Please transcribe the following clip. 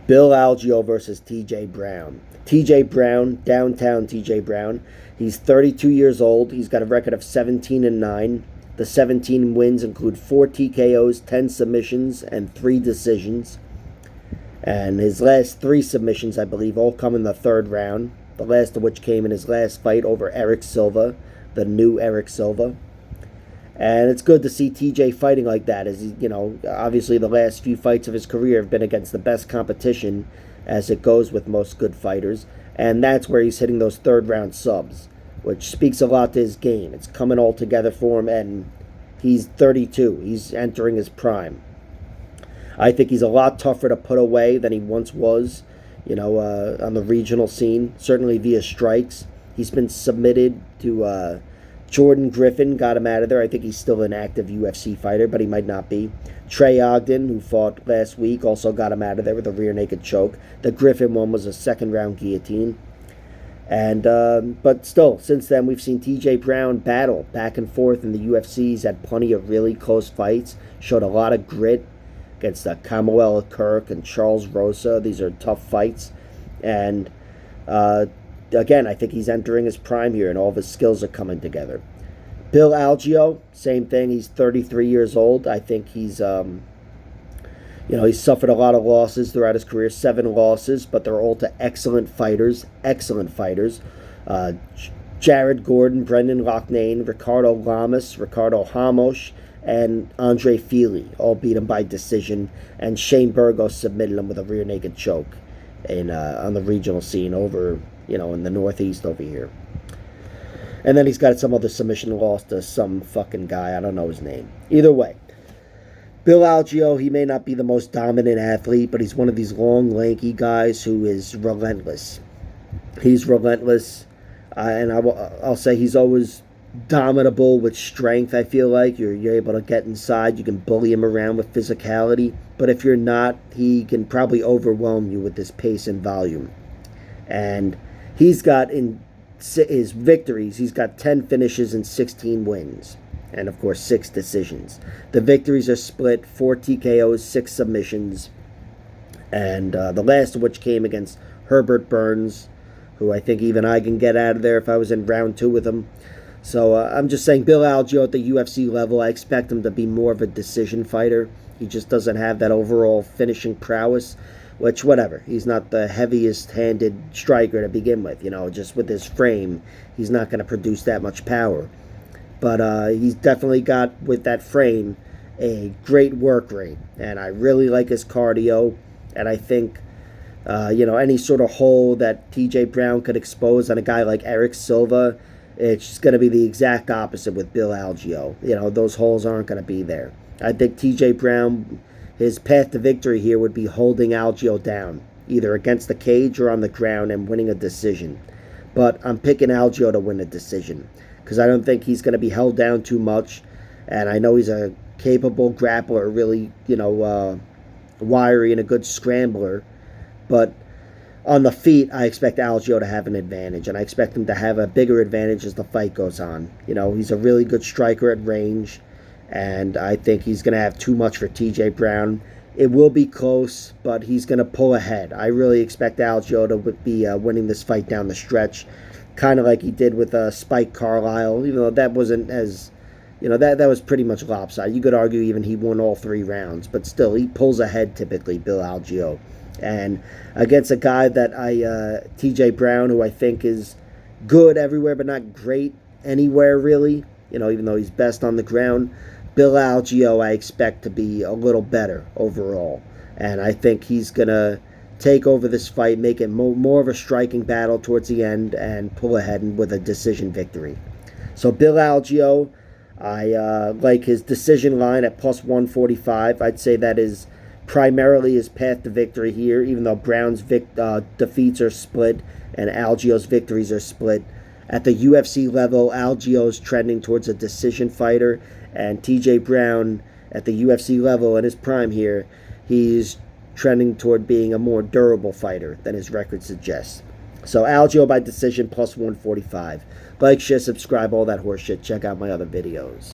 Bill Algeo versus TJ Brown. TJ Brown, downtown TJ Brown. He's 32 years old. He's got a record of 17-9. The 17 wins include 4 TKOs, 10 submissions, and 3 decisions. And his last 3 submissions, I believe, all come in the 3rd round. The last of which came in his last fight over Eric Silva, the new Eric Silva. And it's good to see TJ fighting like that, as obviously the last few fights of his career have been against the best competition, as it goes with most good fighters. And that's where he's hitting those 3rd round subs, which speaks a lot to his game. It's coming all together for him, and he's 32. He's entering his prime. I think he's a lot tougher to put away than he once was, on the regional scene, certainly via strikes. He's been submitted to Jordan Griffin, got him out of there. I think he's still an active UFC fighter, but he might not be. Trey Ogden, who fought last week, also got him out of there with a rear naked choke. The Griffin one was a 2nd round guillotine. And but still, since then, we've seen TJ Brown battle back and forth in the UFC. He's had plenty of really close fights, showed a lot of grit against Kamuela Kirk and Charles Rosa. These are tough fights. And again, I think he's entering his prime here, and all of his skills are coming together. Bill Algeo, same thing. He's 33 years old. I think he's, he's suffered a lot of losses throughout his career, 7 losses, but they're all to excellent fighters. Jared Gordon, Brendan Loughnane, Ricardo Lamas, Ricardo Ramos, and Andre Fili all beat him by decision, and Shane Burgos submitted him with a rear naked choke on the regional scene over, in the Northeast over here. And then he's got some other submission loss to some fucking guy. I don't know his name. Either way, Bill Algeo, he may not be the most dominant athlete, but he's one of these long, lanky guys who is relentless. He's relentless, and I'll say he's always dominable with strength. I feel like you're able to get inside. You can bully him around with physicality. But if you're not, he can probably overwhelm you with his pace and volume. And he's got in his victories, he's got 10 finishes and 16 wins. And, of course, 6 decisions. The victories are split, 4 TKOs, 6 submissions. And the last of which came against Herbert Burns, who I think even I can get out of there if I was in round 2 with him. So I'm just saying, Bill Algeo at the UFC level, I expect him to be more of a decision fighter. He just doesn't have that overall finishing prowess. Which, whatever, he's not the heaviest-handed striker to begin with. Just with his frame, he's not going to produce that much power. But he's definitely got, with that frame, a great work rate. And I really like his cardio. And I think, any sort of hole that TJ Brown could expose on a guy like Eric Silva, it's going to be the exact opposite with Bill Algeo. Those holes aren't going to be there. I think TJ Brown, his path to victory here would be holding Algeo down, either against the cage or on the ground, and winning a decision. But I'm picking Algeo to win a decision, because I don't think he's going to be held down too much. And I know he's a capable grappler, really, wiry and a good scrambler. But on the feet, I expect Algeo to have an advantage, and I expect him to have a bigger advantage as the fight goes on. He's a really good striker at range, and I think he's going to have too much for TJ Brown. It will be close, but he's going to pull ahead. I really expect Algeo to be winning this fight down the stretch, kind of like he did with Spike Carlisle, even though that wasn't as, that was pretty much lopsided. You could argue even he won all 3 rounds, but still, he pulls ahead typically, Bill Algeo. And against a guy that TJ Brown, who I think is good everywhere but not great anywhere really, even though he's best on the ground, Bill Algeo I expect to be a little better overall. And I think he's going to take over this fight, make it more of a striking battle towards the end, and pull ahead with a decision victory. So Bill Algeo, I like his decision line at plus 145. I'd say that is primarily his path to victory here, even though Brown's defeats are split and Algeo's victories are split. At the UFC level, Algeo's trending towards a decision fighter, and TJ Brown at the UFC level in his prime here, he's trending toward being a more durable fighter than his record suggests. So Algeo by decision plus 145. Like, share, subscribe, all that horse shit. Check out my other videos.